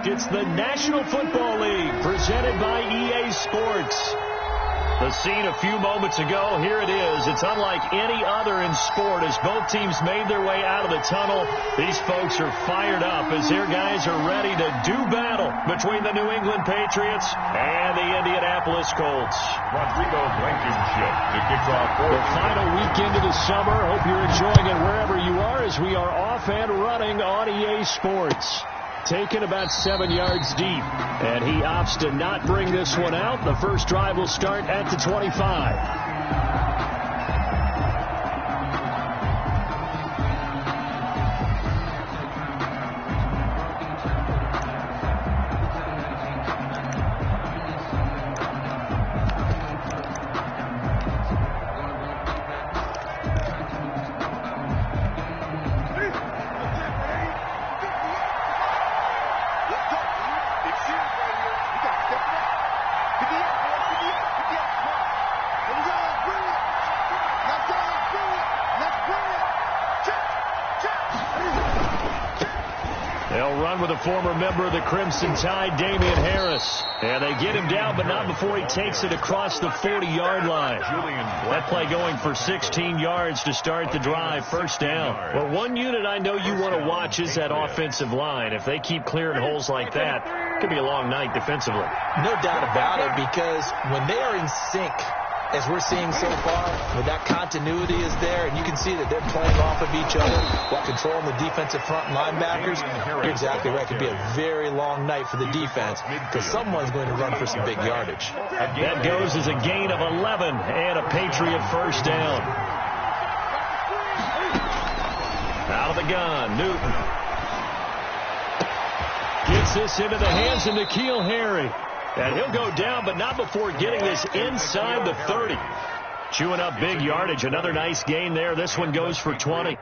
next. It's the National Football League presented by EA Sports. The scene a few moments ago, here it is. It's unlike any other in sport as both teams made their way out of the tunnel. These folks are fired up as their guys are ready to do battle between the New England Patriots and the Indianapolis Colts. Rodrigo Blankenship to kick off the final weekend of the summer. Hope you're enjoying it wherever you are as we are off and running on EA Sports. Taken about 7 yards deep, and he opts to not bring this one out. The first drive will start at the 25. With a former member of the Crimson Tide, Damian Harris. And they get him down, but not before he takes it across the 40-yard line. That play going for 16 yards to start the drive, first down. Well, one unit I know you want to watch is that offensive line. If they keep clearing holes like that, it could be a long night defensively. No doubt about it, because when they are in sync, as we're seeing so far, when that continuity is there, and you can see that they're playing off of each other while controlling the defensive front linebackers, you're exactly right. It could be a very long night for the defense because someone's going to run for some big yardage. That goes as a gain of 11 and a Patriot first down. Out of the gun, Newton. Gets this into the hands of N'Keal Harry. And he'll go down, but not before getting this inside the 30. Chewing up big yardage. Another nice gain there. This one goes for 20.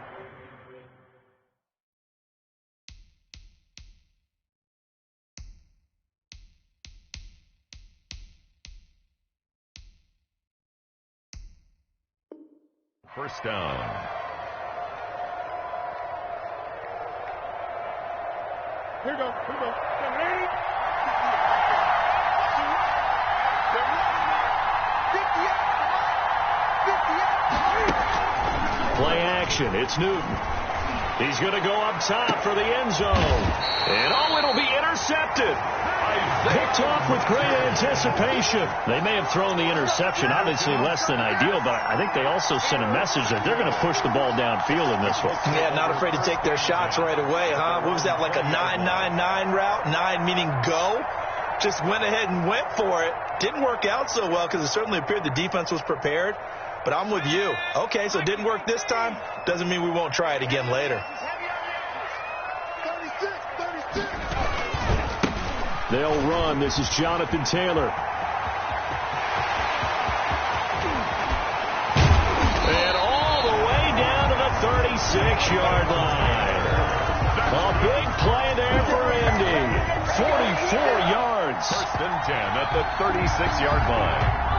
First down. Here we go. Play action. It's Newton. He's going to go up top for the end zone. And, it'll be intercepted. Picked off with great anticipation. They may have thrown the interception, obviously less than ideal, but I think they also sent a message that they're going to push the ball downfield in this one. Yeah, not afraid to take their shots right away, huh? What was that, like a 9-9-9 route? 9 meaning go? Just went ahead and went for it. Didn't work out so well because it certainly appeared the defense was prepared. But I'm with you. Okay, so it didn't work this time. Doesn't mean we won't try it again later. 36. They'll run. This is Jonathan Taylor. And all the way down to the 36-yard line. A big play there for Indy. 44 yards. First and 10 at the 36-yard line.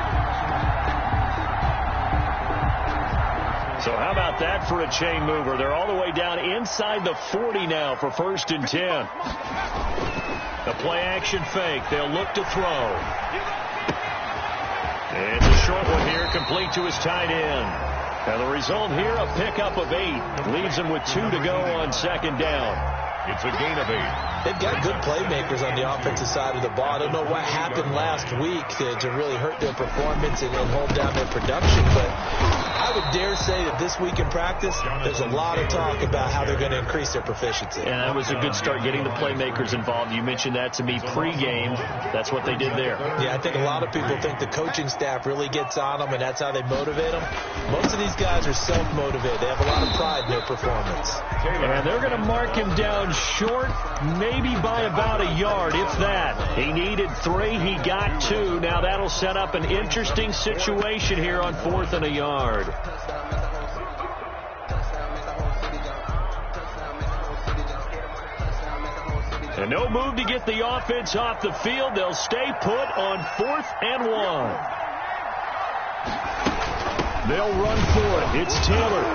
So how about that for a chain mover? They're all the way down inside the 40 now for first and 10. The play action fake. They'll look to throw. And it's a short one here, complete to his tight end. And the result here, a pickup of 8. Leaves him with 2 to go on second down. It's a gain of 8. They've got good playmakers on the offensive side of the ball. I don't know what happened last week to really hurt their performance and hold down their production, but I would dare say that this week in practice, there's a lot of talk about how they're going to increase their proficiency. And that was a good start getting the playmakers involved. You mentioned that to me pregame. That's what they did there. Yeah, I think a lot of people think the coaching staff really gets on them, and that's how they motivate them. Most of these guys are self-motivated. They have a lot of pride in their performance. And they're going to mark him down short, maybe by about a yard, if that. He needed 3. He got 2. Now that'll set up an interesting situation here on 4th and a yard. And no move to get the offense off the field. They'll stay put on 4th and 1. They'll run for it. It's Taylor.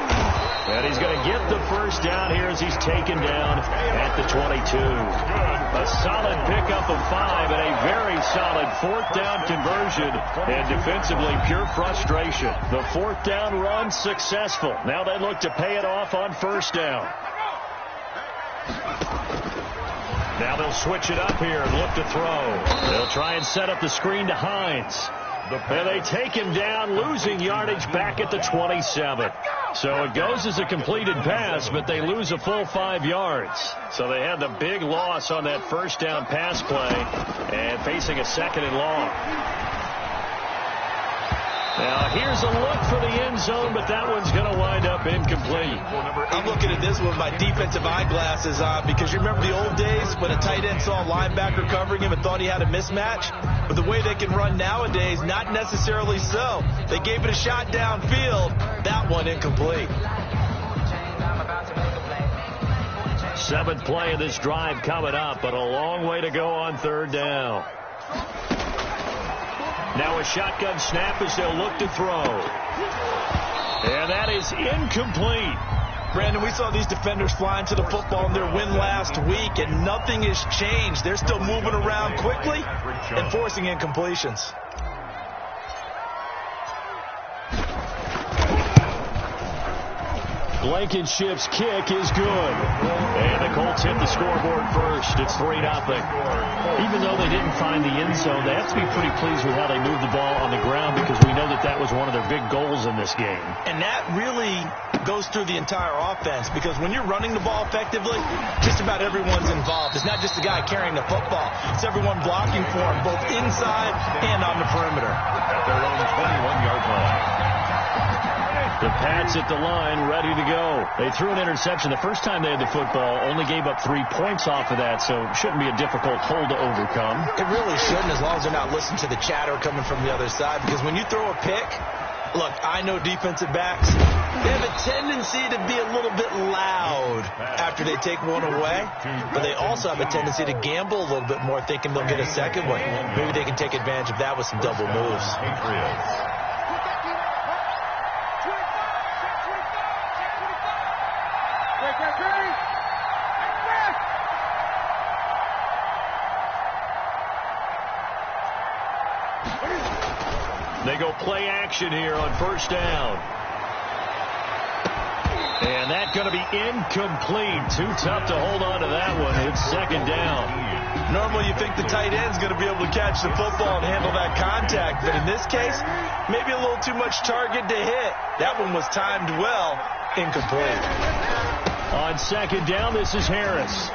And he's going to get the first down here as he's taken down at the 22. A solid pickup of 5 and a very solid 4th down conversion. And defensively, pure frustration. The 4th down run successful. Now they look to pay it off on 1st down. Now they'll switch it up here and look to throw. They'll try and set up the screen to Hines. And they take him down, losing yardage back at the 27. So it goes as a completed pass, but they lose a full 5 yards. So they had the big loss on that 1st down pass play and facing a 2nd and long. Now, here's a look for the end zone, but that one's going to wind up incomplete. I'm looking at this with my defensive eyeglasses on because you remember the old days when a tight end saw a linebacker covering him and thought he had a mismatch? But the way they can run nowadays, not necessarily so. They gave it a shot downfield. That one incomplete. 7th play of this drive coming up, but a long way to go on 3rd down. Now a shotgun snap as they'll look to throw. And that is incomplete. Brandon, we saw these defenders flying to the football in their win last week, and nothing has changed. They're still moving around quickly and forcing incompletions. Blankenship's kick is good. And the Colts hit the scoreboard first. It's 3-0. Even though they didn't find the end zone, they have to be pretty pleased with how they moved the ball on the ground because we know that that was one of their big goals in this game. And that really goes through the entire offense because when you're running the ball effectively, just about everyone's involved. It's not just the guy carrying the football. It's everyone blocking for him, both inside and on the perimeter. At their own 21-yard line. The Pats at the line, ready to go. They threw an interception the first time they had the football, only gave up 3 points off of that, so it shouldn't be a difficult hole to overcome. It really shouldn't, as long as they're not listening to the chatter coming from the other side, because when you throw a pick, look, I know defensive backs, they have a tendency to be a little bit loud after they take one away, but they also have a tendency to gamble a little bit more, thinking they'll get a second one. Maybe they can take advantage of that with some double moves. They go play action here on 1st down. And that's going to be incomplete. Too tough to hold on to that one. It's 2nd down. Normally you think the tight end's going to be able to catch the football and handle that contact. But in this case, maybe a little too much target to hit. That one was timed well. Incomplete. On 2nd down, this is Harris.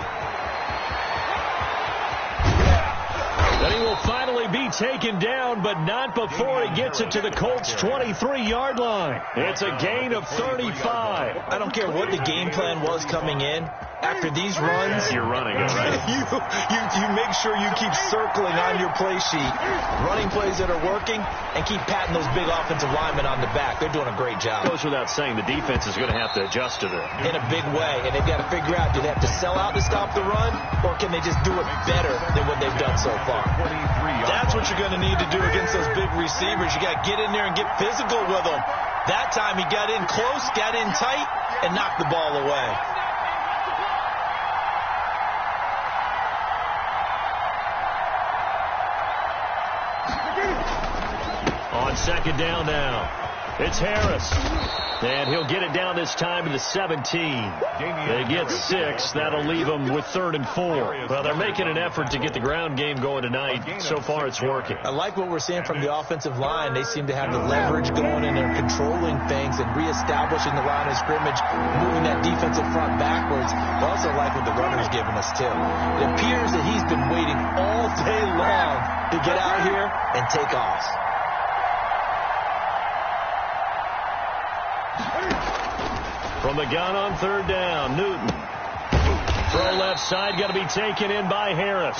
And he will finally be taken down, but not before he gets it to the Colts' 23-yard line. It's a gain of 35. I don't care what the game plan was coming in. After these runs, you're running it, right? you make sure you keep circling on your play sheet, running plays that are working, and keep patting those big offensive linemen on the back. They're doing a great job. Goes without saying, the defense is going to have to adjust to that. In a big way, and they've got to figure out, do they have to sell out to stop the run, or can they just do it better than what they've done so far? That's what you're going to need to do against those big receivers. You got to get in there and get physical with them. That time he got in close, got in tight, and knocked the ball away. On 2nd down now, it's Harris. And he'll get it down this time to the 17. They get 6. That'll leave them with 3rd and 4. Well, they're making an effort to get the ground game going tonight. So far, it's working. I like what we're seeing from the offensive line. They seem to have the leverage going, and they're controlling things and reestablishing the line of scrimmage, moving that defensive front backwards. I also like what the runner's giving us, too. It appears that he's been waiting all day long to get out here and take off. From the gun on 3rd down, Newton. Throw left side, got to be taken in by Harris.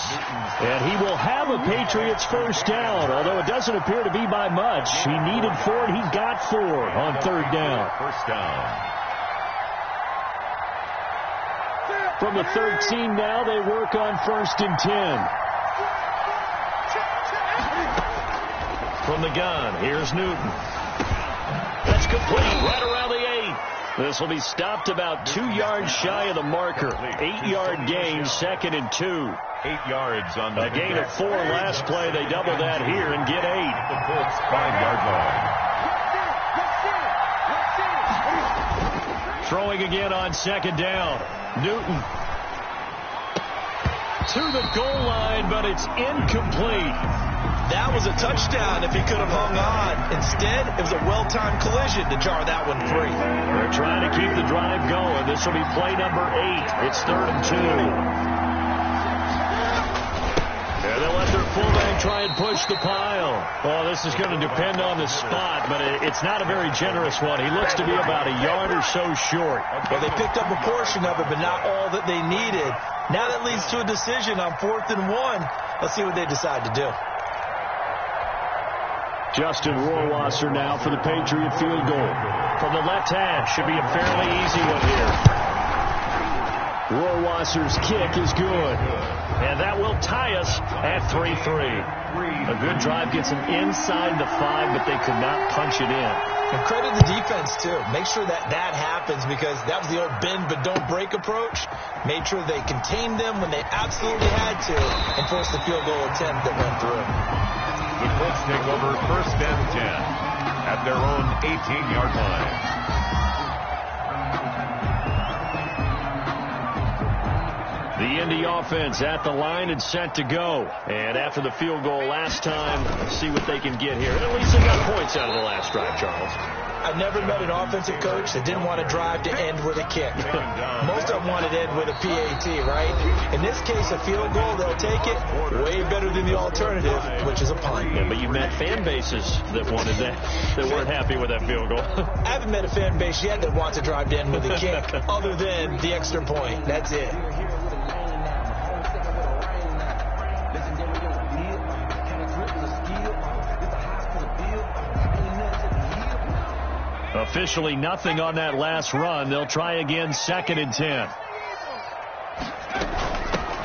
And he will have a Patriots 1st down, although it doesn't appear to be by much. He needed 4, and he got 4 on 3rd down. 1st down. From the 13 now, they work on 1st and 10. From the gun, here's Newton. That's complete, right around the 8. This will be stopped about 2 yards shy of the marker. 8-yard gain, 2nd and 2. 8 yards on the A gain of 4 last play. They double that here and get 8. The Colts 5-yard line. Throwing again on 2nd down. Newton to the goal line, but it's incomplete. That was a touchdown if he could have hung on. Instead, it was a well-timed collision to jar that one free. They're trying to keep the drive going. This will be play number 8. It's 3rd and 2. And they'll let their fullback try and push the pile. Oh, this is going to depend on the spot, but it's not a very generous one. He looks to be about a yard or so short. Well, they picked up a portion of it, but not all that they needed. Now that leads to a decision on 4th and 1. Let's see what they decide to do. Justin Rohrwasser now for the Patriot field goal. From the left hand, should be a fairly easy one here. Rohrwasser's kick is good. And that will tie us at 3-3. A good drive gets them inside the 5, but they could not punch it in. And credit the defense, too. Make sure that happens, because that was the old bend but don't break approach. Made sure they contained them when they absolutely had to and forced the field goal attempt that went through. The Colts take over 1st and 10 at their own 18-yard line. The Indy offense at the line and set to go. And after the field goal last time, let's see what they can get here. At least they got points out of the last drive, Charles. I've never met an offensive coach that didn't want to drive to end with a kick. Most of them wanted to end with a PAT, right? In this case, a field goal, they'll take it. Way better than the alternative, which is a punt. Yeah, but you met fan bases that wanted that weren't happy with that field goal. I haven't met a fan base yet that wants to drive to end with a kick, other than the extra point. That's it. Officially nothing on that last run. They'll try again, 2nd and 10.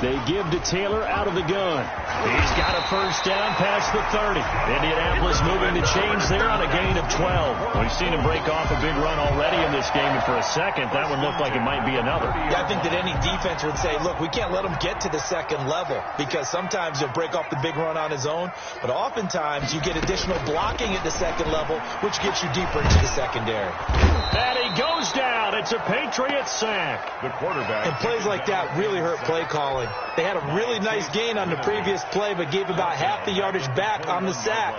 They give to Taylor out of the gun. He's got a first down past the 30. Indianapolis moving the chains there on a gain of 12. We've seen him break off a big run already in this game, and for a second, that one looked like it might be another. Yeah, I think that any defense would say, look, we can't let him get to the 2nd level, because sometimes he'll break off the big run on his own, but oftentimes you get additional blocking at the 2nd level, which gets you deeper into the secondary. And he goes down. It's a Patriot sack. The quarterback. And plays like that really hurt play calling. They had a really nice gain on the previous play, but gave about half the yardage back on the sack.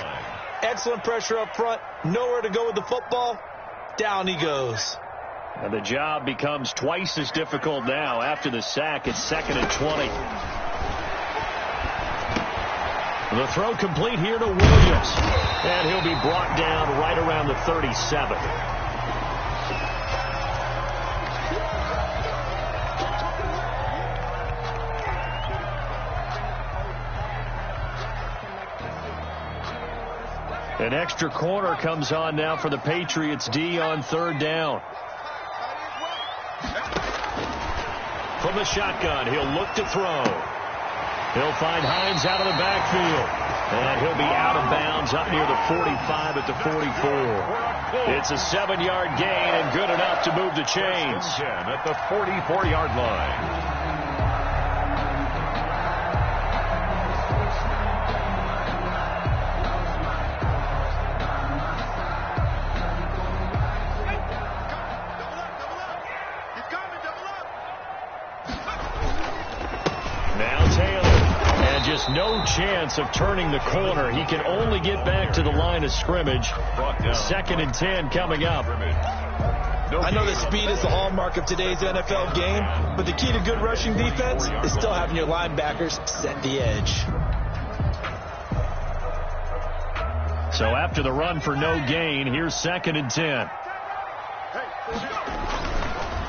Excellent pressure up front. Nowhere to go with the football. Down he goes. And the job becomes twice as difficult now. After the sack, it's 2nd and 20. The throw complete here to Williams. And he'll be brought down right around the 37. An extra corner comes on now for the Patriots D on 3rd down. From the shotgun, he'll look to throw. He'll find Hines out of the backfield. And he'll be out of bounds up near the 45 at the 44. It's a 7-yard gain and good enough to move the chains. At the 44-yard line. No chance of turning the corner. He can only get back to the line of scrimmage. 2nd and 10 coming up. I know that speed is the hallmark of today's NFL game, but the key to good rushing defense is still having your linebackers set the edge. So after the run for no gain, here's 2nd and 10.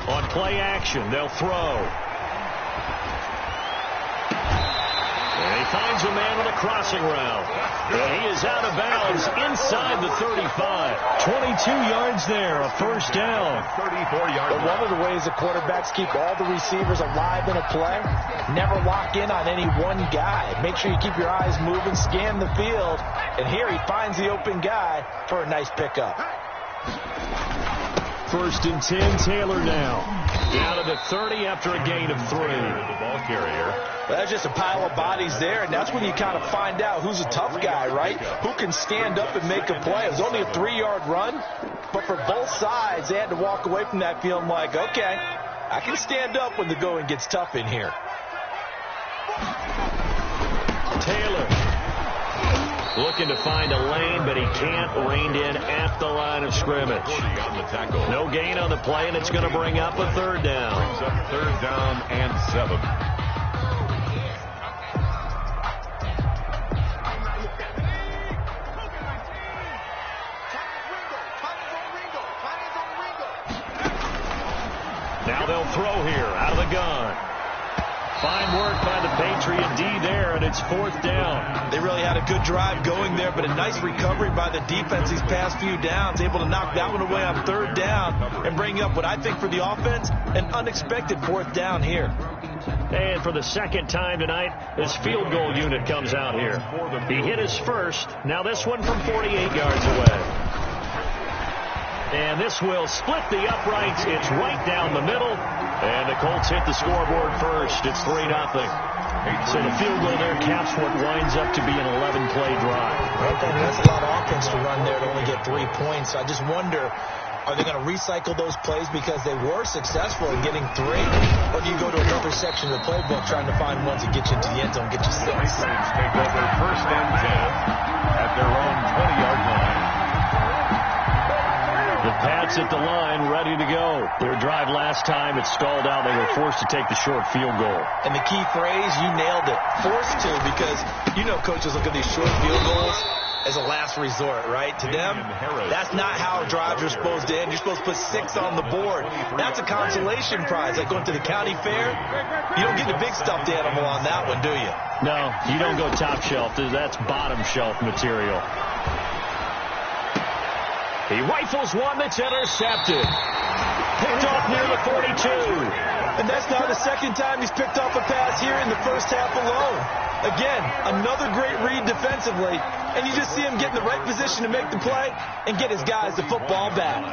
On play action, they'll throw. He finds a man on a crossing route. And he is out of bounds inside the 35. 22 yards there, a first down. 34-yard But one of the ways the quarterbacks keep all the receivers alive in a play, never lock in on any one guy. Make sure you keep your eyes moving, scan the field. And here he finds the open guy for a nice pickup. first and 10. Taylor now. Down to the 30 after a gain of 3. The ball carrier. Well, that's just a pile of bodies there, and that's when you kind of find out who's a tough guy, right? Who can stand up and make a play. It was only a 3-yard run, but for both sides, they had to walk away from that feeling like, okay, I can stand up when the going gets tough in here. Taylor looking to find a lane, but he can't. Reined in at the line of scrimmage. On the tackle. No gain on the play, and it's going to bring up a third down. Brings up third down and 7. Now they'll throw here out of the gun. Fine work by the Patriot D there, and it's 4th down. They really had a good drive going there, but a nice recovery by the defense these past few downs, able to knock that one away on 3rd down and bring up what I think for the offense, an unexpected 4th down here. And for the second time tonight, this field goal unit comes out here. He hit his first. Now this one from 48 yards away. And this will split the uprights. It's right down the middle. And the Colts hit the scoreboard first. It's 3-0. So the field goal there caps what winds up to be an 11-play drive. Okay, that's a lot of offense to run there to only get 3 points. I just wonder, are they going to recycle those plays because they were successful in getting 3? Or do you go to another section of the playbook trying to find ones that get you into the end zone, get you 6? Take over first and 10 at their own 20-yard line. The Pats at the line, ready to go. Their drive last time, it stalled out. They were forced to take the short field goal. And the key phrase, you nailed it. Forced to, because you know coaches look at these short field goals as a last resort, right? To them, that's not how drives are supposed to end. You're supposed to put 6 on the board. That's a consolation prize. Like going to the county fair, you don't get the big stuffed animal on that one, do you? No, you don't go top shelf. That's bottom shelf material. He rifles one that's intercepted. Picked off near the 42. And that's now the second time he's picked off a pass here in the first half alone. Again, another great read defensively. And you just see him get in the right position to make the play and get his guys the football back.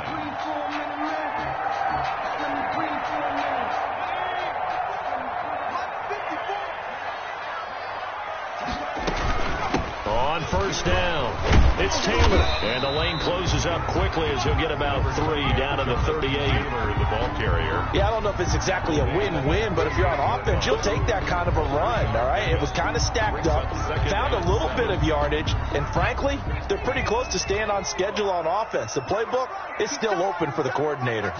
On first down, it's Taylor. And the lane closes up quickly as he'll get about 3 down to the 38. Taylor, the ball carrier. Yeah, I don't know if it's exactly a win-win, but if you're on offense, you'll take that kind of a run, all right? It was kind of stacked up, found a little bit of yardage, and frankly, they're pretty close to staying on schedule on offense. The playbook is still open for the coordinator.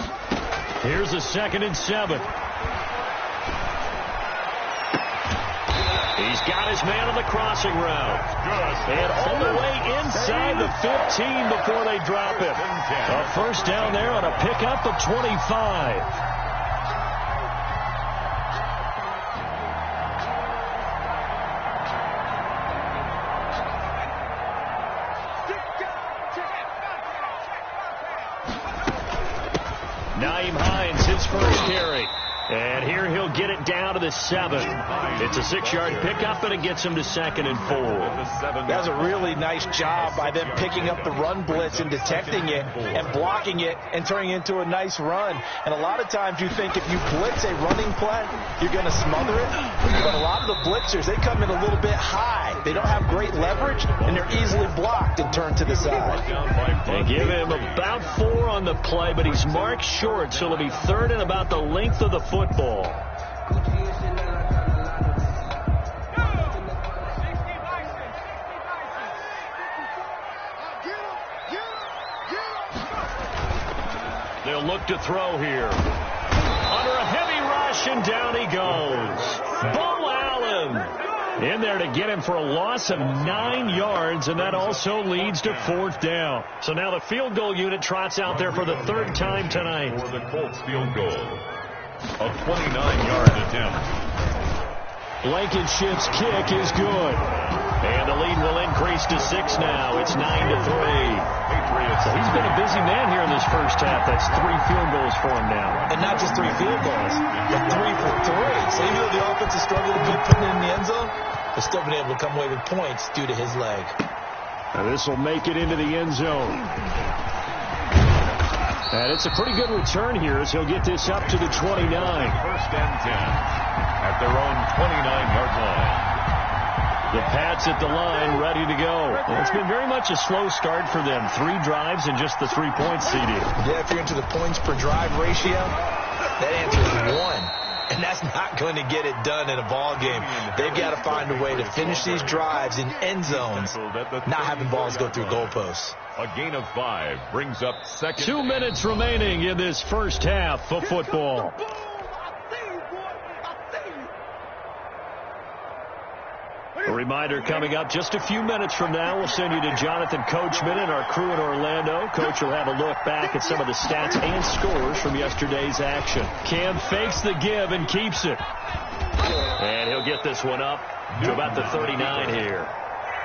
Here's a 2nd and 7. He's got his man on the crossing route. And all the way inside the 15 before they drop him. A first down there on a pickup of 25. Naeem Hines, his first carry. And here he'll get it down to the 7. It's a 6-yard pickup, and it gets him to 2nd and 4. That was a really nice job by them picking up the run blitz and detecting it and blocking it and turning it into a nice run. And a lot of times you think if you blitz a running play, you're going to smother it. But a lot of the blitzers, they come in a little bit high. They don't have great leverage, and they're easily blocked and turned to the side. They give him about 4 on the play, but he's marked short, so it'll be 3rd and about the length of the football. They'll look to throw here. Under a heavy rush, and down he goes. Bo Allen in there to get him for a loss of 9 yards, and that also leads to 4th down. So now the field goal unit trots out there for the 3rd time tonight. For the Colts field goal. A 29-yard attempt. Blankenship's kick is good. And the lead will increase to 6 now. It's 9-3. Patriots. So he's been a busy man here in this first half. That's 3 field goals for him now. And not just 3 field goals, but 3 for 3. So even though the offense has struggled a bit putting it in the end zone, they've still been able to come away with points due to his leg. Now this will make it into the end zone. And it's a pretty good return here as he'll get this up to the 29. First and 10 at their own 29-yard line. The Pats at the line, ready to go. And it's been very much a slow start for them. 3 drives and just the 3 points, CD. Yeah, if you're into the points per drive ratio, that answer is 1. And that's not going to get it done in a ball game. They've got to find a way to finish these drives in end zones, not having balls go through goalposts. A gain of 5 brings up second. 2 minutes remaining in this first half of football. A reminder coming up just a few minutes from now. We'll send you to Jonathan Coachman and our crew in Orlando. Coach will have a look back at some of the stats and scores from yesterday's action. Cam fakes the give and keeps it. And he'll get this one up to about the 39 here.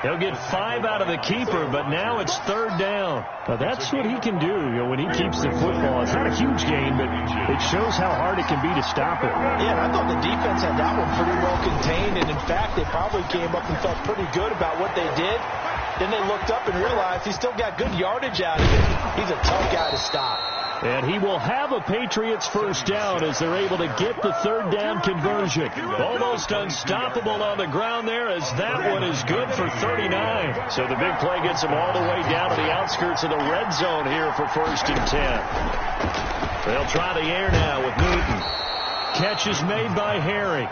He'll get 5 out of the keeper, but now it's 3rd down. Now that's what he can do, when he keeps the football. It's not a huge gain, but it shows how hard it can be to stop it. Yeah, I thought the defense had that one pretty well contained, and in fact, they probably came up and felt pretty good about what they did. Then they looked up and realized he still got good yardage out of it. He's a tough guy to stop. And he will have a Patriots first down as they're able to get the 3rd down conversion. Almost unstoppable on the ground there as that one is good for 39. So the big play gets him all the way down to the outskirts of the red zone here for 1st and 10. They'll try the air now with Newton. Catch is made by Herring.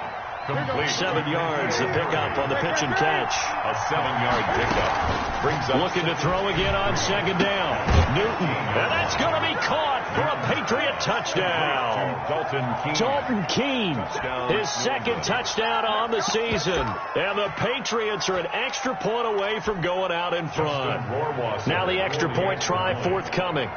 Complete. 7 yards, the pickup on the pitch and catch. A 7-yard pickup brings up. Looking to throw again on 2nd down. Newton, and that's going to be caught for a Patriot touchdown. Dalton Keene, his 2nd touchdown on the season. And the Patriots are an extra point away from going out in front. Now the extra point try forthcoming.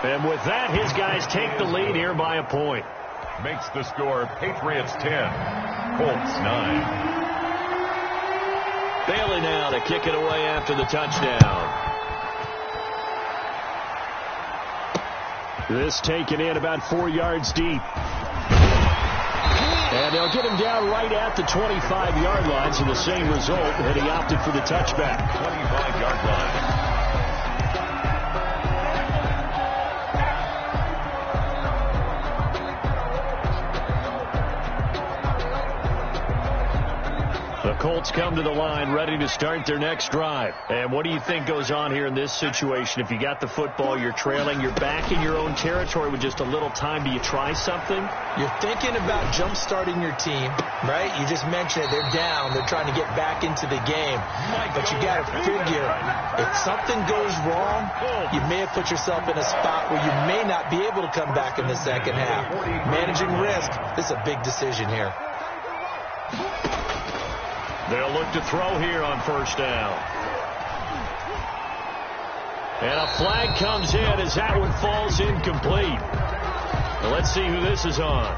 And with that, his guys take the lead here by a point. Makes the score Patriots 10, Colts 9. Bailey now to kick it away after the touchdown. This taken in about 4 yards deep. And they'll get him down right at the 25-yard line, so the same result, and he opted for the touchback. 25-yard line. The Colts come to the line ready to start their next drive. And what do you think goes on here in this situation? If you got the football, you're trailing, you're back in your own territory with just a little time. Do you try something? You're thinking about jump-starting your team, right? You just mentioned it. They're down. They're trying to get back into the game. But you got to figure, if something goes wrong, you may have put yourself in a spot where you may not be able to come back in the second half. Managing risk, this is a big decision here. They'll look to throw here on 1st down. And a flag comes in as that one falls incomplete. Well, let's see who this is on.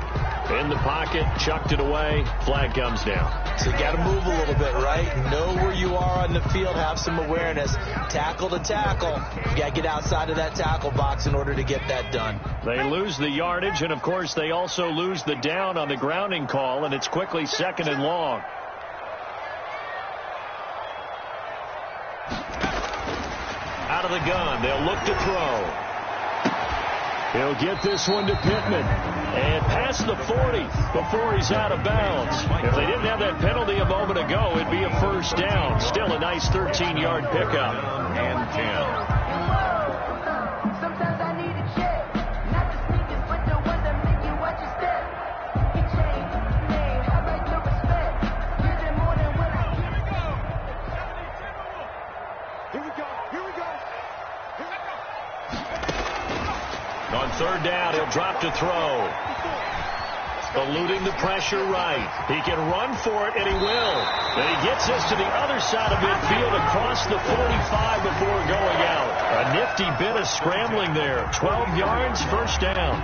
In the pocket, chucked it away, flag comes down. So you got to move a little bit, right? Know where you are on the field, have some awareness. Tackle to tackle. You got to get outside of that tackle box in order to get that done. They lose the yardage, and of course they also lose the down on the grounding call, and it's quickly 2nd and long. Out of the gun, they'll look to throw. He'll get this one to Pittman. And past the 40 before he's out of bounds. If they didn't have that penalty a moment ago, it'd be a 1st down. Still a nice 13-yard pickup. And 10. On 3rd down, he'll drop to throw. Eluding the pressure right. He can run for it, and he will. And he gets this to the other side of midfield across the 45 before going out. A nifty bit of scrambling there. 12 yards, 1st down.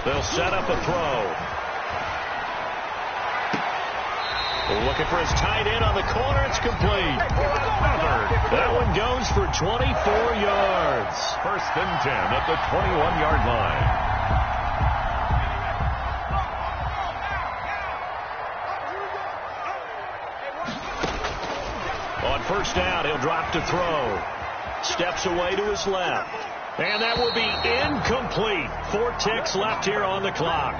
They'll set up a throw. Looking for his tight end on the corner. It's complete. That one goes for 24 yards. 1st and 10 at the 21-yard line. first down. He'll drop to throw. Steps away to his left. And that will be incomplete. 4 ticks left here on the clock.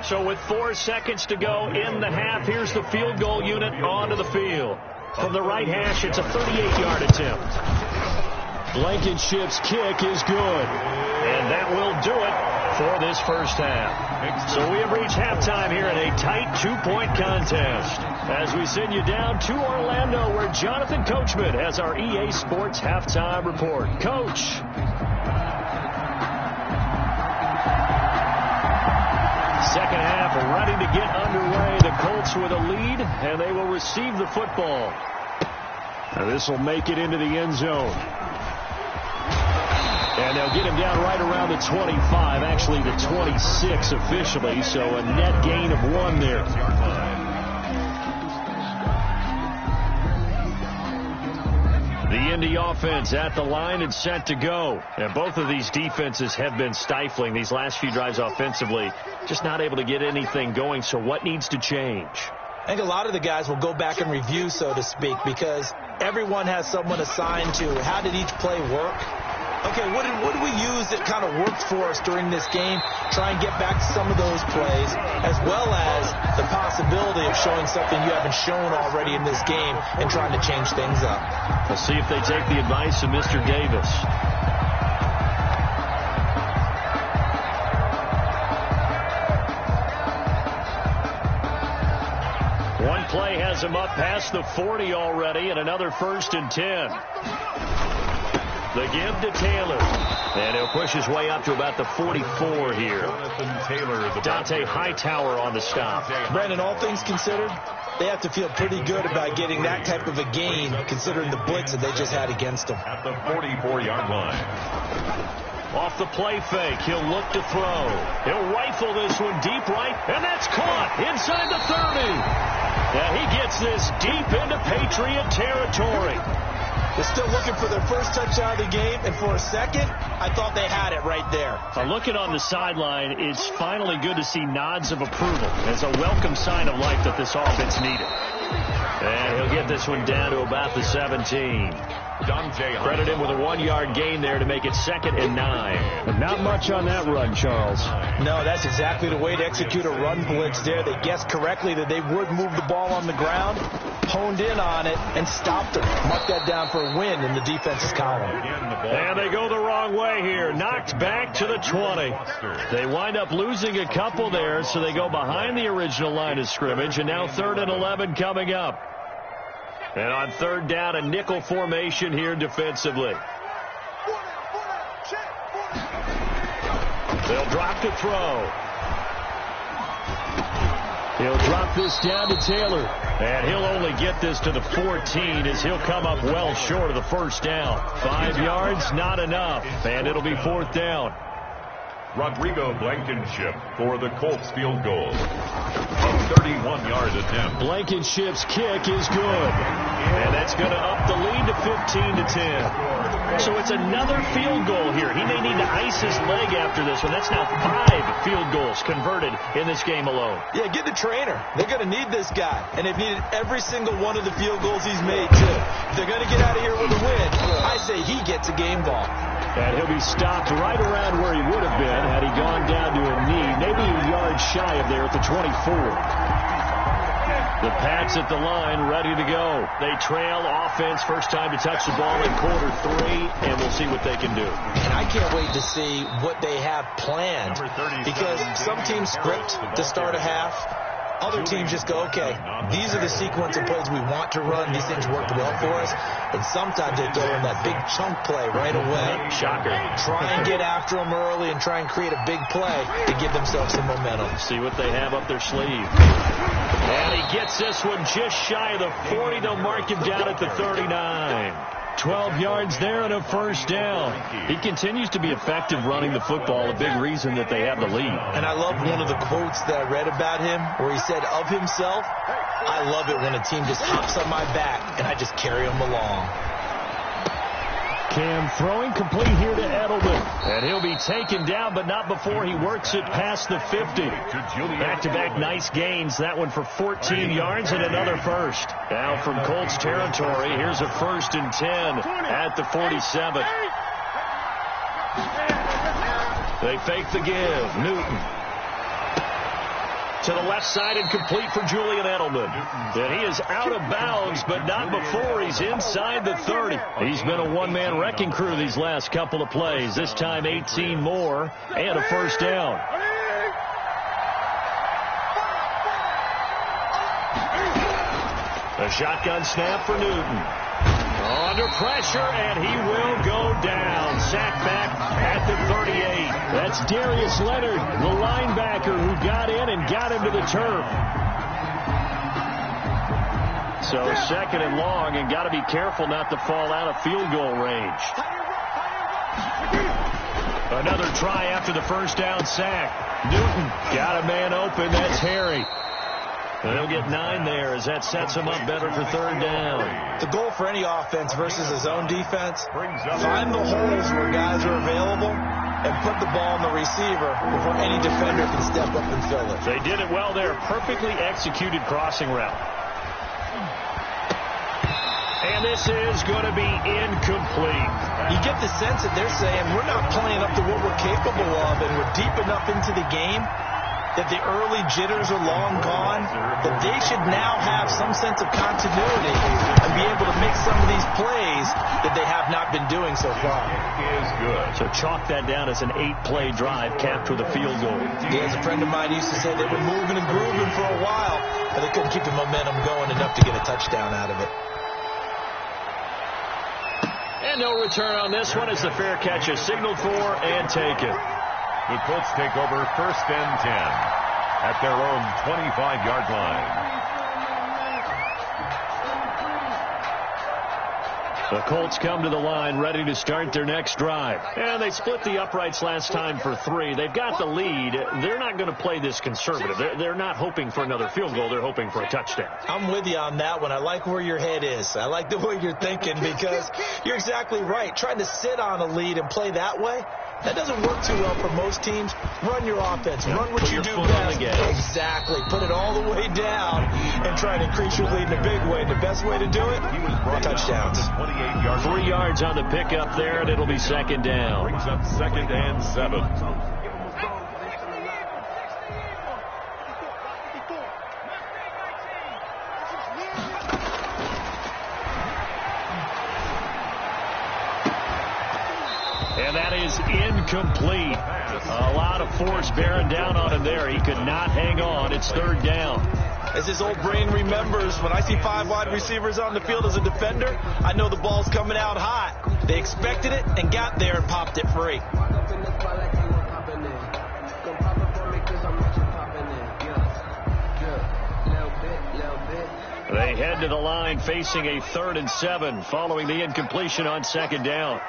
So with 4 seconds to go in the half, here's the field goal unit onto the field. From the right hash, it's a 38-yard attempt. Blankenship's kick is good. And that will do it for this first half. So we have reached halftime here in a tight 2-point contest. As we send you down to Orlando, where Jonathan Coachman has our EA Sports halftime report. Coach. Second half ready to get underway. The Colts with a lead, and they will receive the football. Now this will make it into the end zone. And they'll get him down right around the 25, actually the 26 officially, so a net gain of 1 there. The Indy offense at the line and set to go. And both of these defenses have been stifling these last few drives offensively. Just not able to get anything going, so what needs to change? I think a lot of the guys will go back and review, so to speak, because everyone has someone assigned to how did each play work. Okay, what did we use that kind of worked for us during this game? Try and get back to some of those plays, as well as the possibility of showing something you haven't shown already in this game and trying to change things up. We'll see if they take the advice of Mr. Davis. One play has him up past the 40 already, and another 1st and 10. The give to Taylor. And he'll push his way up to about the 44 here. Dante Hightower on the stop. Brandon, all things considered, they have to feel pretty good about getting that type of a gain, considering the blitz that they just had against them. At the 44-yard line. Off the play fake, he'll look to throw. He'll rifle this one deep right, and that's caught inside the 30. And he gets this deep into Patriot territory. They're still looking for their first touchdown of the game, and for a second, I thought they had it right there. Looking on the sideline, it's finally good to see nods of approval. It's a welcome sign of life that this offense needed. And he'll get this one down to about the 17. Credit him with a 1-yard gain there to make it 2nd and 9. But not much on that run, Charles. No, that's exactly the way to execute a run blitz there. They guessed correctly that they would move the ball on the ground, honed in on it, and stopped it. Mark that down for a win in the defense's column. And they go the wrong way here. Knocked back to the 20. They wind up losing a couple there, so they go behind the original line of scrimmage, and now 3rd and 11 coming up. And on 3rd down, a nickel formation here defensively. They'll drop to throw. He'll drop this down to Taylor. And he'll only get this to the 14 as he'll come up well short of the first down. 5 yards, not enough. And it'll be 4th down. Rodrigo Blankenship for the Colts field goal. A 31-yard attempt. Blankenship's kick is good. And that's going to up the lead to 15-10. So it's another field goal here. He may need to ice his leg after this one. That's now 5 field goals converted in this game alone. Yeah, get the trainer. They're going to need this guy. And they've needed every single one of the field goals he's made, too. If they're going to get out of here with a win, I say he gets a game ball. And he'll be stopped right around where he would have been had he gone down to a knee, maybe a yard shy of there at the 24. The Pats at the line, ready to go. They trail offense, first time to touch the ball in quarter 3, and we'll see what they can do. And I can't wait to see what they have planned, because some teams script to start a half. Other teams just go, okay, these are the sequence of plays we want to run. These things work well for us. And sometimes they throw in that big chunk play right away. Shocker. Try and get after them early and try and create a big play to give themselves some momentum. See what they have up their sleeve. And he gets this one just shy of the 40. They'll mark him down at the 39. 12 yards there and a first down. He continues to be effective running the football, a big reason that they have the lead. And I love one of the quotes that I read about him where he said of himself, I love it when a team just hops on my back and I just carry them along. Cam throwing complete here to Edelman. And he'll be taken down, but not before he works it past the 50. Back-to-back nice gains. That one for 14 yards and another first. Now from Colts territory, here's a 1st and 10 at the 47. They fake the give. Newton. To the left side and complete for Julian Edelman. And he is out of bounds, but not before he's inside the 30. He's been a one-man wrecking crew these last couple of plays. This time 18 more and a first down. A shotgun snap for Newton. Under pressure, and he will go down. Sacked back at the 38. That's Darius Leonard, the linebacker who got in and got him to the turf. So 2nd and long, and got to be careful not to fall out of field goal range. Another try after the first down sack. Newton got a man open. That's Harry. And he'll get 9 there as that sets him up better for 3rd down. The goal for any offense versus his own defense, find the holes where guys are available and put the ball on the receiver before any defender can step up and fill it. They did it well there. Perfectly executed crossing route. And this is going to be incomplete. You get the sense that they're saying we're not playing up to what we're capable of, and we're deep enough into the game that the early jitters are long gone, that they should now have some sense of continuity and be able to make some of these plays that they have not been doing so far. Is good. So chalk that down as an 8-play drive capped with a field goal. Yeah, as a friend of mine used to say, they've been moving and grooving for a while, but they couldn't keep the momentum going enough to get a touchdown out of it. And no return on this one as the fair catch is signaled for and taken. The Colts take over 1st and 10 at their own 25-yard line. The Colts come to the line ready to start their next drive. And they split the uprights last time for 3. They've got the lead. They're not going to play this conservative. They're not hoping for another field goal. They're hoping for a touchdown. I'm with you on that one. I like where your head is. I like the way you're thinking because you're exactly right. Trying to sit on a lead and play that way, that doesn't work too well for most teams. Run your offense. Run what you do best. Exactly. Put it all the way down and try to increase your lead in a big way. The best way to do it, touchdowns. 3 yards on the pickup there, and it'll be 2nd down. Brings up 2nd and 7. And that is incomplete. A lot of force bearing down on him there. He could not hang on. It's 3rd down. As his old brain remembers, when I see 5 wide receivers on the field as a defender, I know the ball's coming out hot. They expected it and got there and popped it free. They head to the line facing a 3rd and 7 following the incompletion on 2nd down.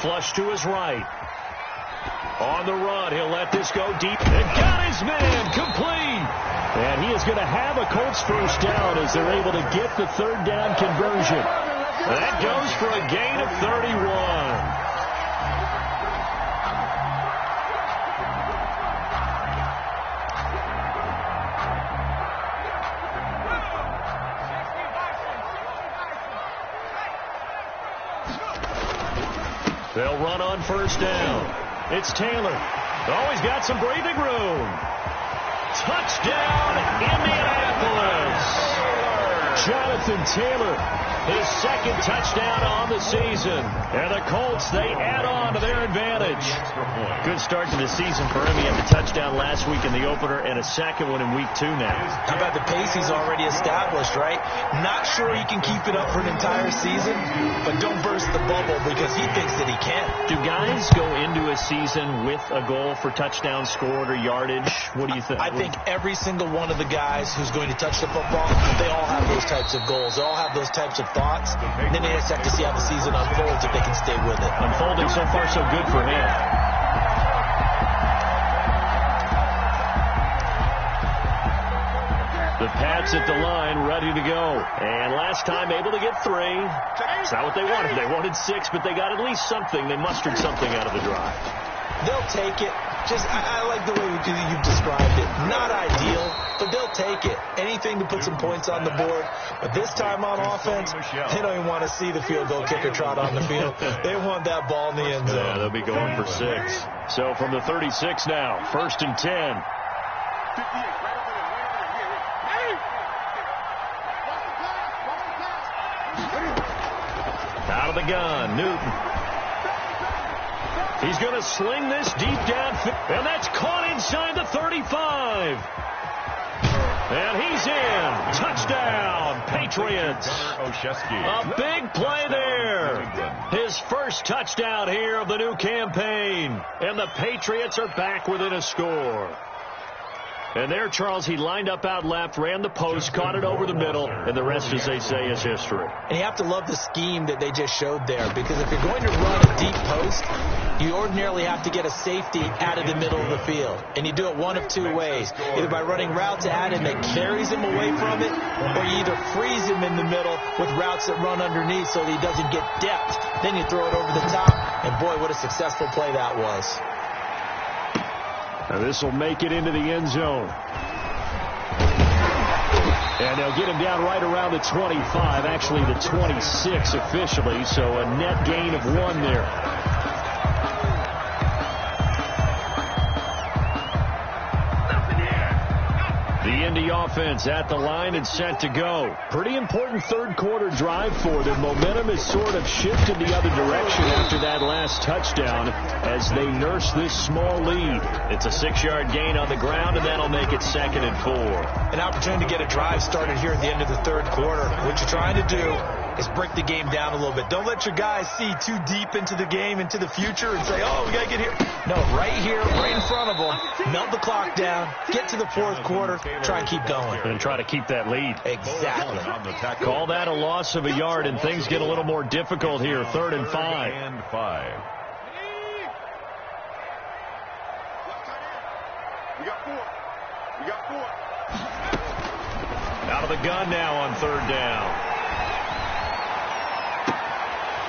Flush to his right. On the run, he'll let this go deep. And got his man complete. And he is going to have a Colts first down as they're able to get the 3rd down conversion. That goes for a gain of 31. They'll run on 1st down. It's Taylor. Oh, he's got some breathing room. Touchdown, Indianapolis. Jonathan Taylor, his 2nd touchdown on the season. And the Colts, they add on to their advantage. Good start to the season for him. He had the touchdown last week in the opener and a 2nd one in week 2 now. How about the pace he's already established, right? Not sure he can keep it up for an entire season, but don't burst the bubble because he thinks that he can. Do guys go into a season with a goal for touchdown scored or yardage? What do you think? I think every single one of the guys who's going to touch the football, they all have those types of goals. They all have those types of thoughts. And then they just have to see how the season unfolds if they can stay with it. Unfolding so far so good for him. Pats at the line, ready to go. And last time able to get 3. It's not what they wanted. They wanted 6, but they got at least something. They mustered something out of the drive. They'll take it. I like the way you described it. Not ideal, but they'll take it. Anything to put some points on the board. But this time on offense, they don't even want to see the field goal kicker trot on the field. They want that ball in the end zone. Yeah, they'll be going for 6. So from the 36 now, 1st and 10. Out of the gun, Newton. He's going to sling this deep down, and that's caught inside the 35. And he's in. Touchdown, Patriots. A big play there. His first touchdown here of the new campaign. And the Patriots are back within a score. And there, Charles, he lined up out left, ran the post, caught it over the middle, and the rest, as they say, is history. And you have to love the scheme that they just showed there, because if you're going to run a deep post, you ordinarily have to get a safety out of the middle of the field. And you do it one of 2 ways, either by running routes at him that carries him away from it, or you either freeze him in the middle with routes that run underneath so that he doesn't get depth. Then you throw it over the top, and boy, what a successful play that was. Now this will make it into the end zone. And they'll get him down right around the 25, actually the 26 officially, so a net gain of 1 there. The Indy offense at the line and set to go. Pretty important third quarter drive for them. Momentum has sort of shifted the other direction after that last touchdown as they nurse this small lead. It's a 6-yard gain on the ground, and that'll make it 2nd and 4. An opportunity to get a drive started here at the end of the third quarter. What you're trying to do is break the game down a little bit. Don't let your guys see too deep into the game, into the future, and say, oh, we got to get here. No, right here, right in front of them, melt the clock down, get to the fourth quarter, try and keep going. And try to keep that lead. Exactly. Call that a loss of a yard, and things get a little more difficult here. 3rd and 5. We got 4. We got 4. Out of the gun now on 3rd down.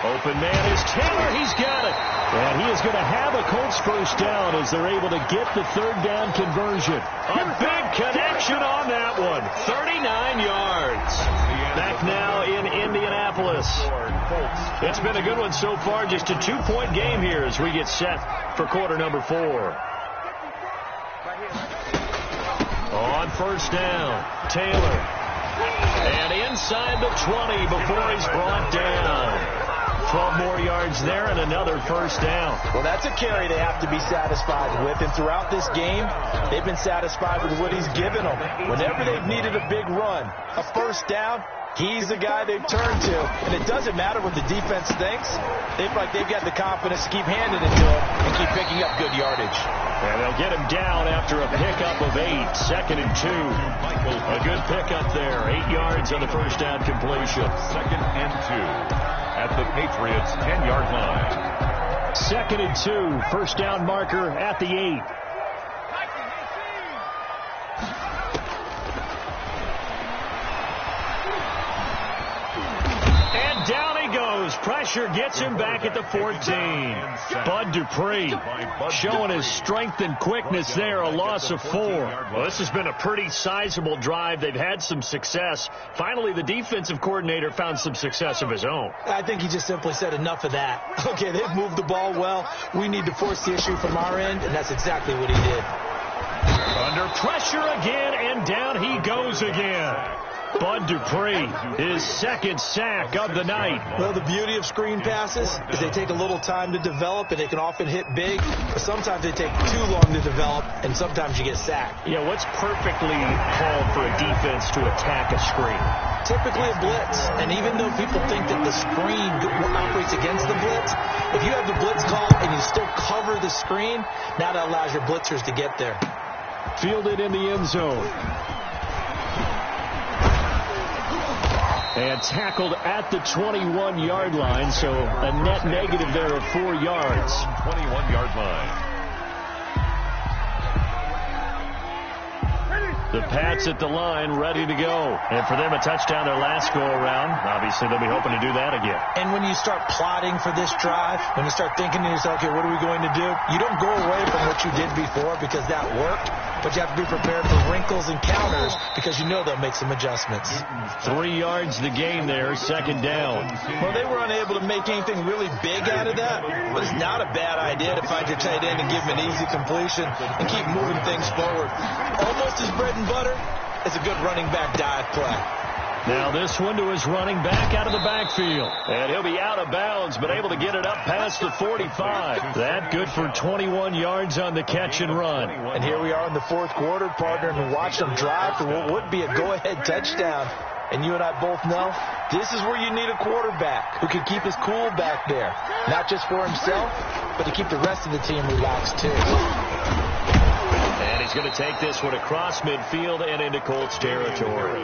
Open man is Taylor. He's got it. And he is going to have a Colts first down as they're able to get the 3rd down conversion. A big connection on that one. 39 yards. Back now in Indianapolis. It's been a good one so far. Just a 2-point game here as we get set for quarter number 4. On 1st down, Taylor. And inside the 20 before he's brought down. 12 more yards there and another first down. Well, that's a carry they have to be satisfied with. And throughout this game, they've been satisfied with what he's given them. Whenever they've needed a big run, a first down, he's the guy they've turned to. And it doesn't matter what the defense thinks. They've got the confidence to keep handing it to him and keep picking up good yardage. And they'll get him down after a pickup of 8. 2nd and 2. A good pickup there. 8 yards on the first down completion. 2nd and 2. At the Patriots' 10-yard line. 2nd and 2. First down marker at the 8. And down he goes. Pressure gets him back at the 14. Bud Dupree showing his strength and quickness there. A loss of 4. Well, this has been a pretty sizable drive. They've had some success. Finally, the defensive coordinator found some success of his own. I think he just simply said enough of that. Okay, they've moved the ball well. We need to force the issue from our end, and that's exactly what he did. Under pressure again, and down he goes again. Bud Dupree, his 2nd sack of the night. Well, the beauty of screen passes is they take a little time to develop, and they can often hit big, but sometimes they take too long to develop, and sometimes you get sacked. Yeah, what's perfectly called for a defense to attack a screen? Typically a blitz, and even though people think that the screen operates against the blitz, if you have the blitz call and you still cover the screen, now that allows your blitzers to get there. Fielded in the end zone. And tackled at the 21-yard line, so a net negative there of 4 yards. 21-yard line. The Pats at the line, ready to go. And for them, a touchdown their last go-around. Obviously, they'll be hoping to do that again. And when you start plotting for this drive, when you start thinking to yourself, okay, what are we going to do? You don't go away from what you did before because that worked, but you have to be prepared for wrinkles and counters because you know they'll make some adjustments. 3 yards the gain there, second down. Well, they were unable to make anything really big out of that, but it's not a bad idea to find your tight end and give him an easy completion and keep moving things forward. Almost as bread and butter is a good running back dive play. Now this one to his running back out of the backfield. And he'll be out of bounds, but able to get it up past the 45. That good for 21 yards on the catch and run. And here we are in the fourth quarter, partner, and watch them drive for what would be a go-ahead touchdown. And you and I both know this is where you need a quarterback who can keep his cool back there. Not just for himself, but to keep the rest of the team relaxed too. And he's going to take this one across midfield and into Colts territory.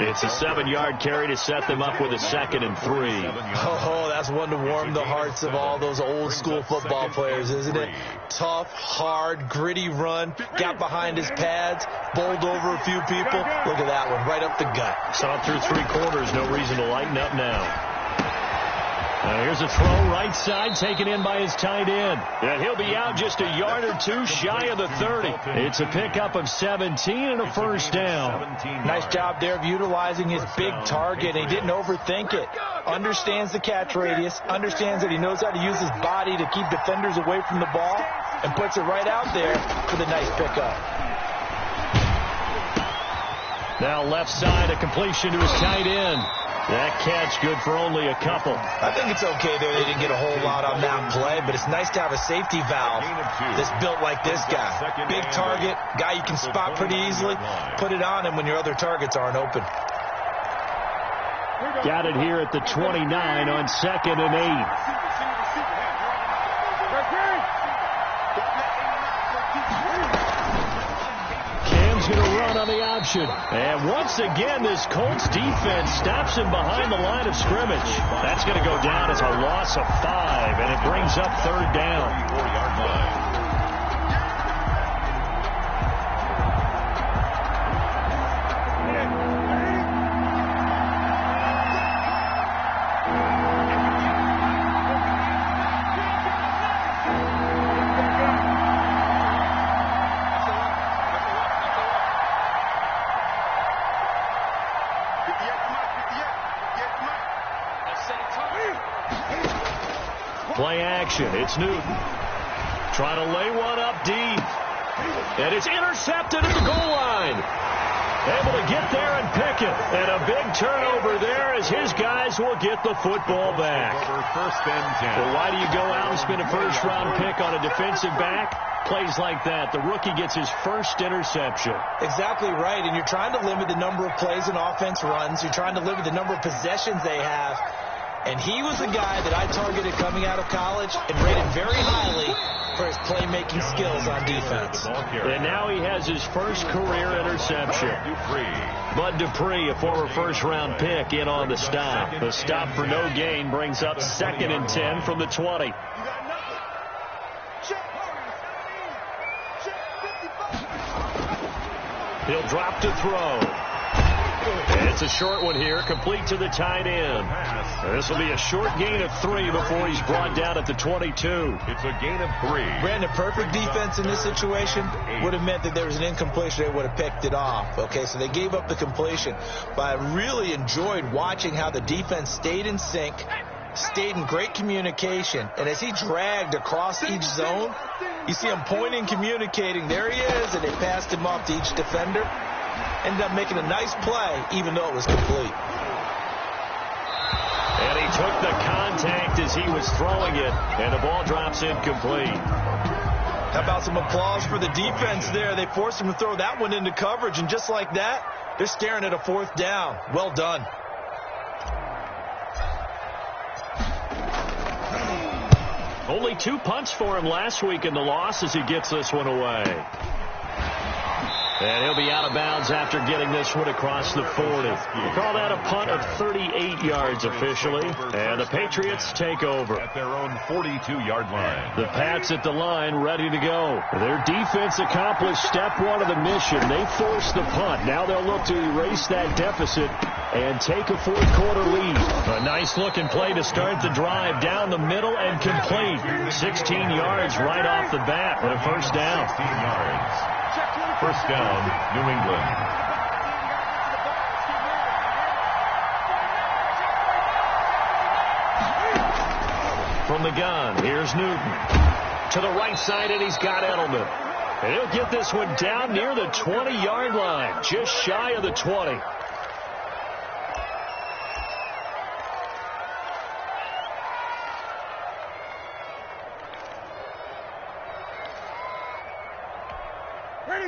It's a 7-yard carry to set them up with a 2nd and 3. Oh, that's one to warm the hearts of all those old school football players, isn't it? Tough, hard, gritty run. Got behind his pads, bowled over a few people. Look at that one, right up the gut. Saw it through 3 quarters. No reason to lighten up now. Here's a throw right side taken in by his tight end. And he'll be out just a yard or two shy of the 30. It's a pickup of 17 and a first down. Nice job there of utilizing his big target. He didn't overthink it. Understands the catch radius. Understands that he knows how to use his body to keep defenders away from the ball. And puts it right out there for the nice pickup. Now left side, a completion to his tight end. That catch good for only a couple. I think it's okay there. They didn't get a whole lot on that play, but it's nice to have a safety valve that's built like this guy. Big target, guy you can spot pretty easily. Put it on him when your other targets aren't open. Got it here at the 29 on 2nd and 8. Going to run on the option. And once again, this Colts defense stops him behind the line of scrimmage. That's going to go down as a loss of 5, and it brings up 3rd down. 34-yard line. Play action. It's Newton. Trying to lay one up deep. And it's intercepted at the goal line. Able to get there and pick it. And a big turnover there as his guys will get the football back. First and 10. Well, why do you go out and spend a first-round pick on a defensive back? Plays like that. The rookie gets his first interception. Exactly right. And you're trying to limit the number of plays an offense runs. You're trying to limit the number of possessions they have. And he was a guy that I targeted coming out of college and rated very highly for his playmaking skills on defense. And now he has his first career interception. Bud Dupree, a former first-round pick, in on the stop. The stop for no gain brings up 2nd and 10 from the 20. He'll drop to throw. And it's a short one here, complete to the tight end. This will be a short gain of 3 before he's brought down at the 22. It's a gain of 3. Brandon, perfect defense in this situation would have meant that there was an incompletion. They would have picked it off. Okay, so they gave up the completion. But I really enjoyed watching how the defense stayed in sync, stayed in great communication. And as he dragged across each zone, you see him pointing, communicating. There he is, and they passed him off to each defender. Ended up making a nice play, even though it was complete. And he took the contact as he was throwing it, and the ball drops incomplete. How about some applause for the defense there? They forced him to throw that one into coverage, and just like that, they're staring at a 4th down. Well done. Only 2 punts for him last week in the loss as he gets this one away. And he'll be out of bounds after getting this one across the 40. We call that a punt of 38 yards officially. And the Patriots take over. At their own 42-yard line. The Pats at the line, ready to go. Their defense accomplished step one of the mission. They forced the punt. Now they'll look to erase that deficit and take a fourth-quarter lead. A nice-looking play to start the drive down the middle and complete. 16 yards right off the bat with a first down. 16 yards. First down, New England. From the gun, here's Newton. To the right side, and he's got Edelman. And he'll get this one down near the 20-yard line, just shy of the 20.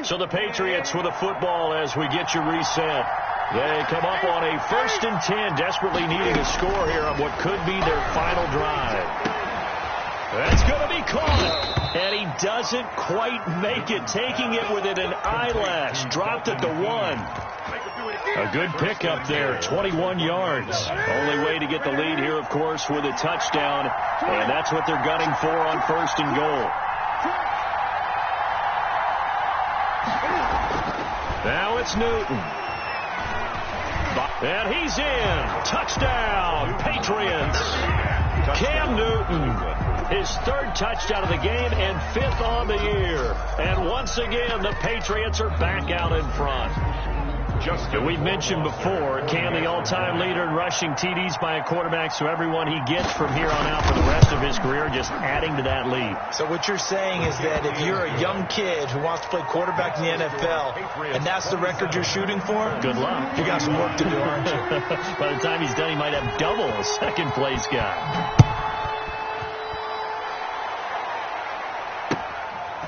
So the Patriots with a football as we get you reset. They come up on a 1st and 10, desperately needing a score here on what could be their final drive. That's going to be caught. And he doesn't quite make it, taking it within an eyelash. Dropped at the 1. A good pickup there, 21 yards. Only way to get the lead here, of course, with a touchdown. And that's what they're gunning for on 1st and goal. Now it's Newton. And he's in. Touchdown, Patriots. Cam Newton, his 3rd touchdown of the game and 5th on the year. And once again, the Patriots are back out in front. We've mentioned before, Cam, the all-time leader in rushing TDs by a quarterback, so everyone he gets from here on out for the rest of his career just adding to that lead. So what you're saying is that if you're a young kid who wants to play quarterback in the NFL, and that's the record you're shooting for, good luck. You got some work to do, aren't you? By the time he's done, he might have double a second-place guy.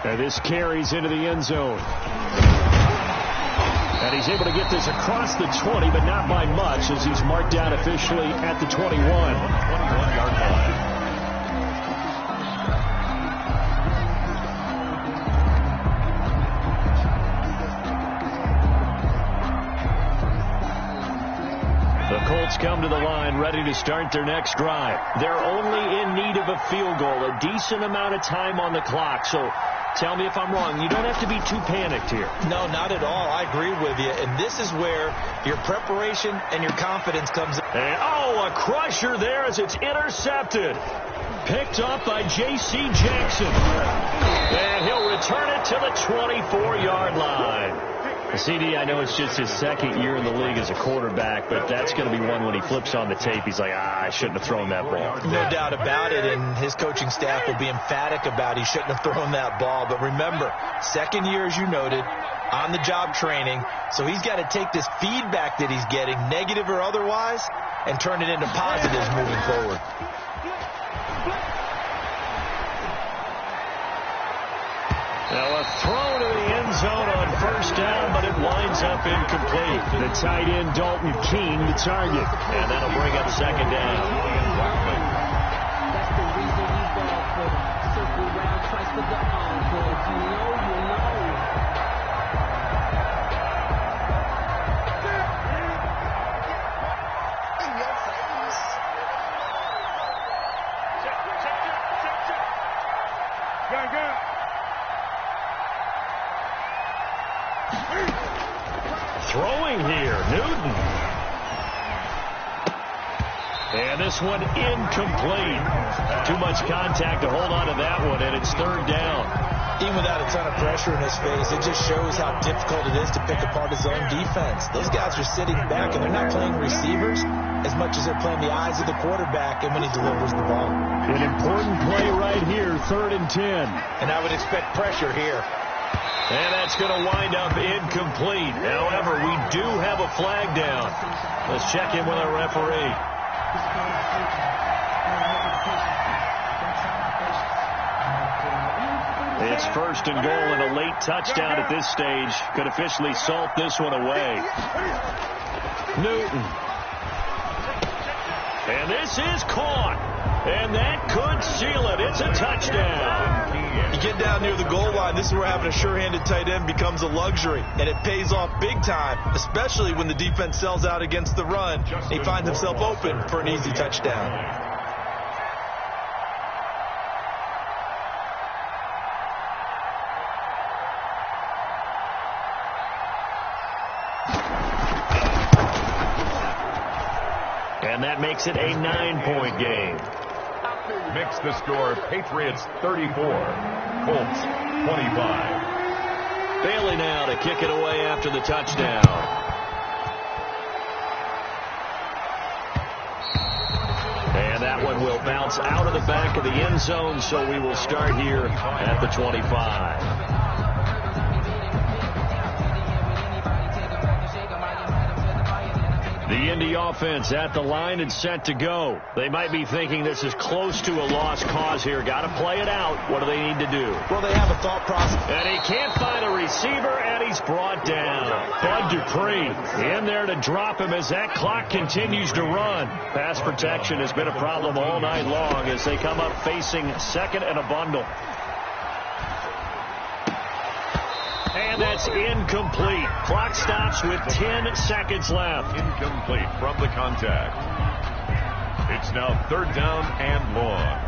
And this carries into the end zone. And he's able to get this across the 20, but not by much, as he's marked down officially at the 21. 21-yard line. The Colts come to the line ready to start their next drive. They're only in need of a field goal, a decent amount of time on the clock. So tell me if I'm wrong. You don't have to be too panicked here. No, not at all. I agree with you. And this is where your preparation and your confidence comes in. And, a crusher there as it's intercepted. Picked up by J.C. Jackson. And he'll return it to the 24-yard line. CD, I know it's just his 2nd year in the league as a quarterback, but that's going to be one when he flips on the tape. He's like, I shouldn't have thrown that ball. No doubt about it, and his coaching staff will be emphatic about he shouldn't have thrown that ball. But remember, 2nd year, as you noted, on-the-job training, so he's got to take this feedback that he's getting, negative or otherwise, and turn it into positives moving forward. Now a throw to the end zone on 1st down, but it winds up incomplete. The tight end, Dalton Keene, the target. And that'll bring up 2nd down. That's the reason we ball for the circle round, twice for the encore. You know. Throwing here, Newton. And this one incomplete. Too much contact to hold on to that one, and it's 3rd down. Even without a ton of pressure in his face, it just shows how difficult it is to pick apart his own defense. Those guys are sitting back, and they're not playing receivers as much as they're playing the eyes of the quarterback and when he delivers the ball. An important play right here, 3rd and 10. And I would expect pressure here. And that's going to wind up incomplete. However, we do have a flag down. Let's check in with our referee. It's 1st and goal, and a late touchdown at this stage could officially salt this one away. Newton. And this is caught. And that could seal it. It's a touchdown. You get down near the goal line, this is where having a sure-handed tight end becomes a luxury, and it pays off big time, especially when the defense sells out against the run. He finds himself open for an easy touchdown. And that makes it a 9-point game. Makes the score Patriots 34, Colts 25. Bailey now to kick it away after the touchdown. And that one will bounce out of the back of the end zone, so we will start here at the 25. The Indy offense at the line and set to go. They might be thinking this is close to a lost cause here. Got to play it out. What do they need to do? Well, they have a thought process. And he can't find a receiver, and he's brought down. Bud Dupree in there to drop him as that clock continues to run. Pass protection has been a problem all night long as they come up facing second and a bundle. And that's incomplete. Clock stops with 10 seconds left. Incomplete from the contact. It's now 3rd down and long.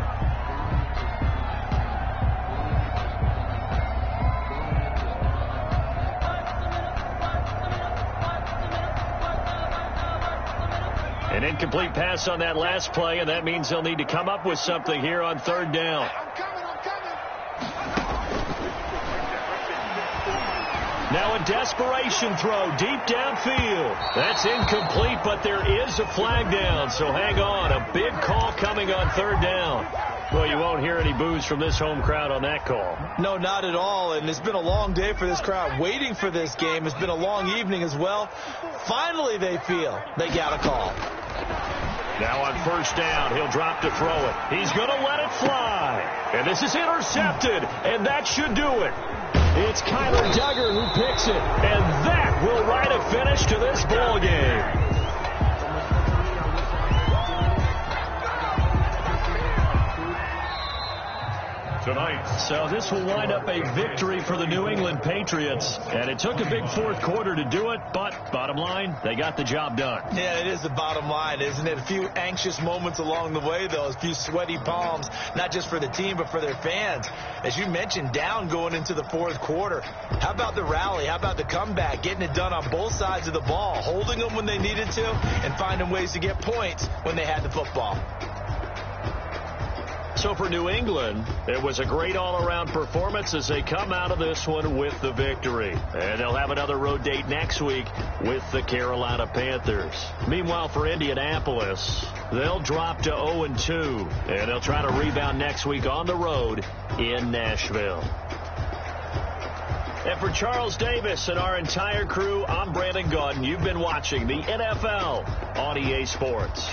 An incomplete pass on that last play, and that means they'll need to come up with something here on 3rd down. Now a desperation throw deep downfield. That's incomplete, but there is a flag down, so hang on. A big call coming on 3rd down. Well, you won't hear any boos from this home crowd on that call. No, not at all, and it's been a long day for this crowd. Waiting for this game. It's been a long evening as well. Finally, they feel they got a call. Now on 1st down, he'll drop to throw it. He's going to let it fly. And this is intercepted, and that should do it. It's Kyler Duggar who picks it, and that will write a finish to this ball game. Tonight. So this will wind up a victory for the New England Patriots, and it took a big 4th quarter to do it, but bottom line, they got the job done. Yeah, it is the bottom line, isn't it? A few anxious moments along the way, though, a few sweaty palms, not just for the team, but for their fans. As you mentioned, down going into the 4th quarter. How about the rally? How about the comeback? Getting it done on both sides of the ball, holding them when they needed to, and finding ways to get points when they had the football. So for New England, it was a great all-around performance as they come out of this one with the victory. And they'll have another road date next week with the Carolina Panthers. Meanwhile, for Indianapolis, they'll drop to 0-2, and they'll try to rebound next week on the road in Nashville. And for Charles Davis and our entire crew, I'm Brandon Gaudin. You've been watching the NFL on EA Sports.